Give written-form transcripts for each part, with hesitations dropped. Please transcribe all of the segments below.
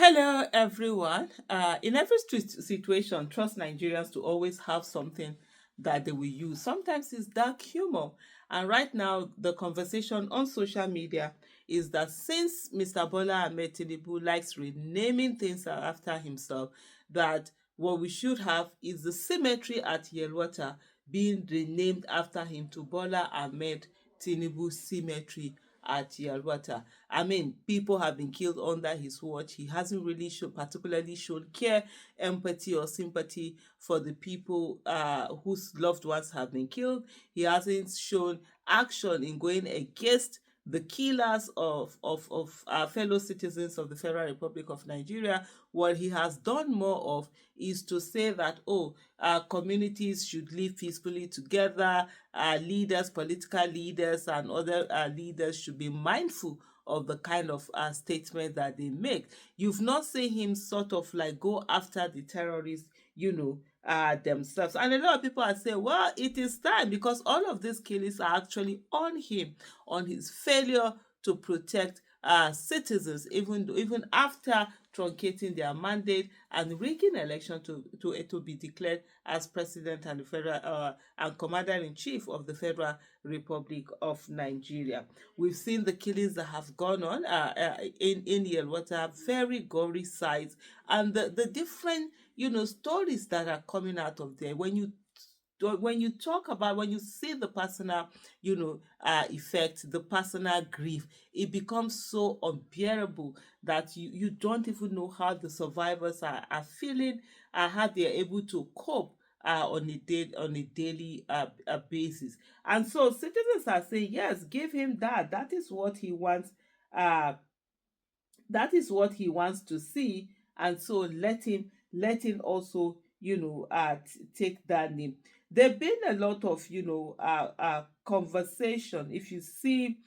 Hello, everyone. In every situation, trust Nigerians to always have something that they will use. Sometimes it's dark humor. And right now, the conversation on social media is that since Mr. Bola Ahmed Tinubu likes renaming things after himself, that what we should have is the cemetery at Yelwata being renamed after him to Bola Ahmed Tinubu Cemetery at Yelwata. I mean, people have been killed under his watch. He hasn't really particularly shown care, empathy, or sympathy for the people whose loved ones have been killed. He hasn't shown action in going against the killers of our fellow citizens of the Federal Republic of Nigeria. What he has done more of is to say that, oh, communities should live peacefully together. Leaders, political leaders, and other leaders should be mindful of the kind of statement that they make. You've not seen him sort of like go after the terrorists, themselves. And a lot of people are saying, well, it is time because all of these killings are actually on him, on his failure to protect citizens, even after truncating their mandate and rigging election to be declared as president and the federal and commander in chief of the Federal Republic of Nigeria. We've seen the killings that have gone on in Yelwata, very gory sights, and the different stories that are coming out of there. When you talk about, when you see the personal effect, the personal grief, it becomes so unbearable that you don't even know how the survivors are feeling, how they are able to cope on a daily basis. And so citizens are saying, yes, give him that. That is what he wants. Uh, that is what he wants to see, and so let him also take that name. There've been a lot of conversation. If you see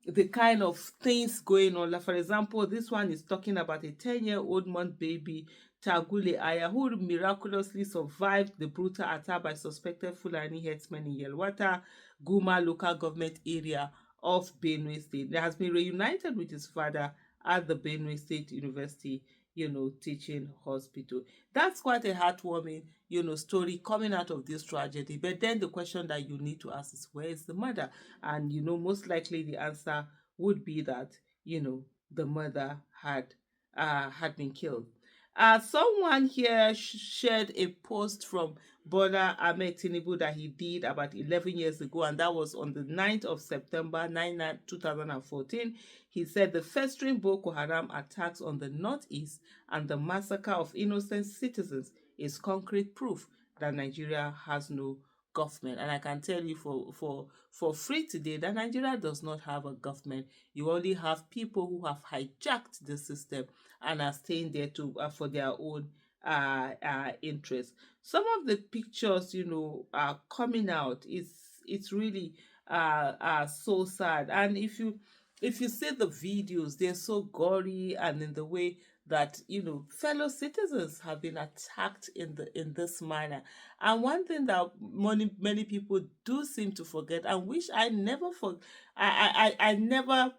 the kind of things going on, like for example, this one is talking about a 10-year-old month baby, Tagule Aya, who miraculously survived the brutal attack by suspected Fulani herdsmen in Yelwata Guma local government area of Benue State. He has been reunited with his father at the Benue State University, teaching hospital. That's quite a heartwarming, story coming out of this tragedy. But then the question that you need to ask is, where is the mother? And, most likely the answer would be that, the mother had been killed. Someone here shared a post from Bola Ahmed Tinubu that he did about 11 years ago, and that was on the 9th of September 2014. He said the festering Boko Haram attacks on the northeast and the massacre of innocent citizens is concrete proof that Nigeria has no government. And I can tell you for free today that Nigeria does not have a government. You only have people who have hijacked the system and are staying there to for their own interests. Some of the pictures, are coming out. It's really so sad. And if you see the videos, they're so gory, and in the way that fellow citizens have been attacked in this manner. And one thing that many people do seem to forget, and which I never I never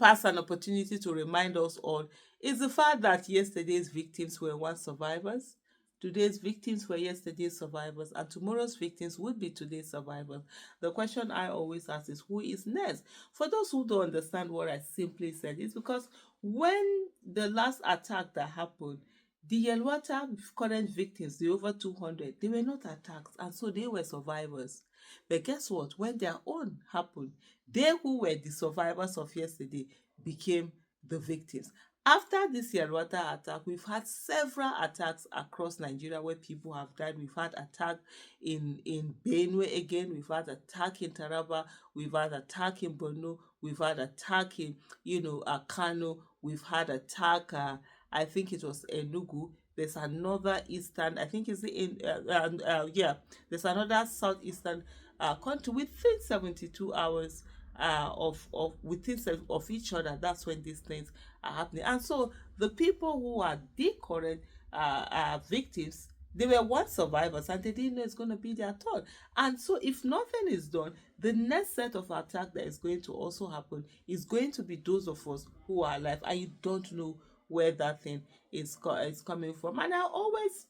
pass an opportunity to remind us all, is the fact that yesterday's victims were once survivors. Today's victims were yesterday's survivors, and tomorrow's victims would be today's survivors. The question I always ask is, who is next? For those who don't understand what I simply said, it's because when the last attack that happened, the Yelwata current victims, the over 200, they were not attacked, and so they were survivors. But guess what? When their own happened, they who were the survivors of yesterday became the victims. After this Yelwata attack, we've had several attacks across Nigeria where people have died. We've had attack in Benue again. We've had attack in Taraba. We've had attack in Borno. We've had attack in, Kano. We've had attack, I think it was Enugu. There's another eastern, I think it's yeah, there's another southeastern country within 72 hours of each other. That's when these things are happening. And so the people who are the current victims, they were once survivors and they didn't know it's going to be their turn. And so if nothing is done, the next set of attack that is going to also happen is going to be those of us who are alive, and you don't know where that thing is coming from. And I always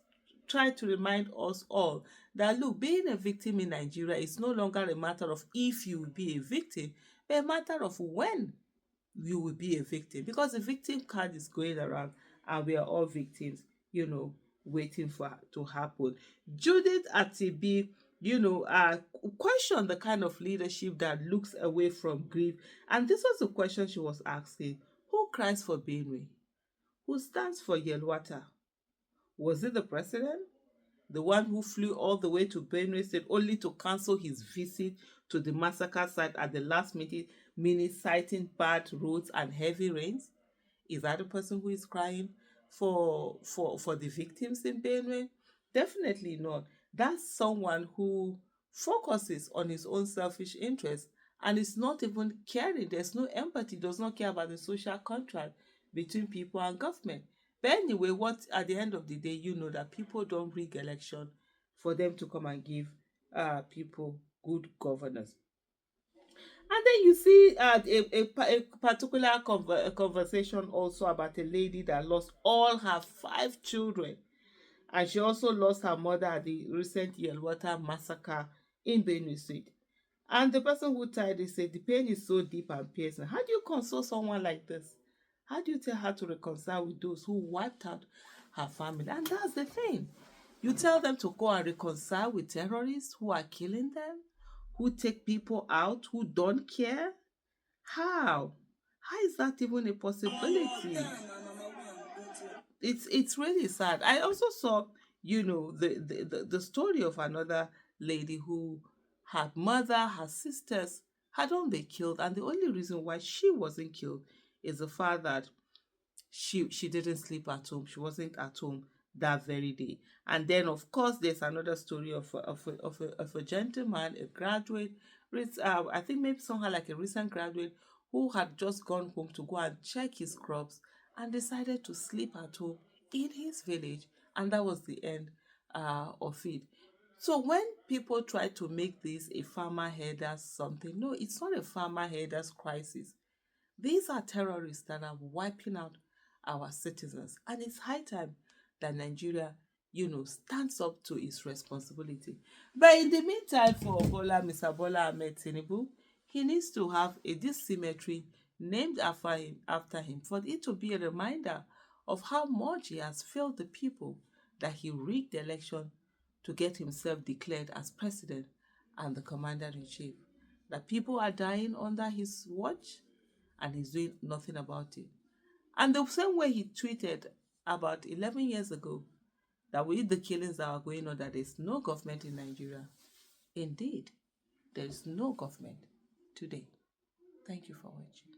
try to remind us all that look, being a victim in Nigeria is no longer a matter of if you will be a victim, but a matter of when you will be a victim, because the victim card is going around and we are all victims, waiting for to happen. Judith Atibi, questioned the kind of leadership that looks away from grief. And this was the question she was asking: who cries for Benue? Who stands for Yelwata? Was it the president? The one who flew all the way to Benue State only to cancel his visit to the massacre site at the last minute, citing bad roads and heavy rains? Is that the person who is crying for the victims in Benue? Definitely not. That's someone who focuses on his own selfish interests and is not even caring. There's no empathy, does not care about the social contract between people and government. But anyway, what at the end of the day, you know that people don't rig election for them to come and give people good governance. And then you see a particular conversation also about a lady that lost all her 5 children. And she also lost her mother at the recent Yelwata massacre in Benue State. And the person who tied it said the pain is so deep and piercing. How do you console someone like this? How do you tell her to reconcile with those who wiped out her family? And that's the thing. You tell them to go and reconcile with terrorists who are killing them, who take people out, who don't care. How? How is that even a possibility? It's really sad. I also saw, the story of another lady who her mother, her sisters had all been killed, and the only reason why she wasn't killed is the fact that she didn't sleep at home. She wasn't at home that very day. And then of course there's another story of a gentleman, a graduate, I think maybe somehow like a recent graduate who had just gone home to go and check his crops and decided to sleep at home in his village, and that was the end of it. So when people try to make this a farmer herders something, no, it's not a farmer herders crisis. These are terrorists that are wiping out our citizens. And it's high time that Nigeria, stands up to its responsibility. But in the meantime, for Mr. Bola Ahmed Tinubu, he needs to have this cemetery named after him for it to be a reminder of how much he has failed the people, that he rigged the election to get himself declared as president and the commander-in-chief. That people are dying under his watch and he's doing nothing about it. And the same way he tweeted about 11 years ago that with the killings that are going on, that there's no government in Nigeria. Indeed, there is no government today. Thank you for watching.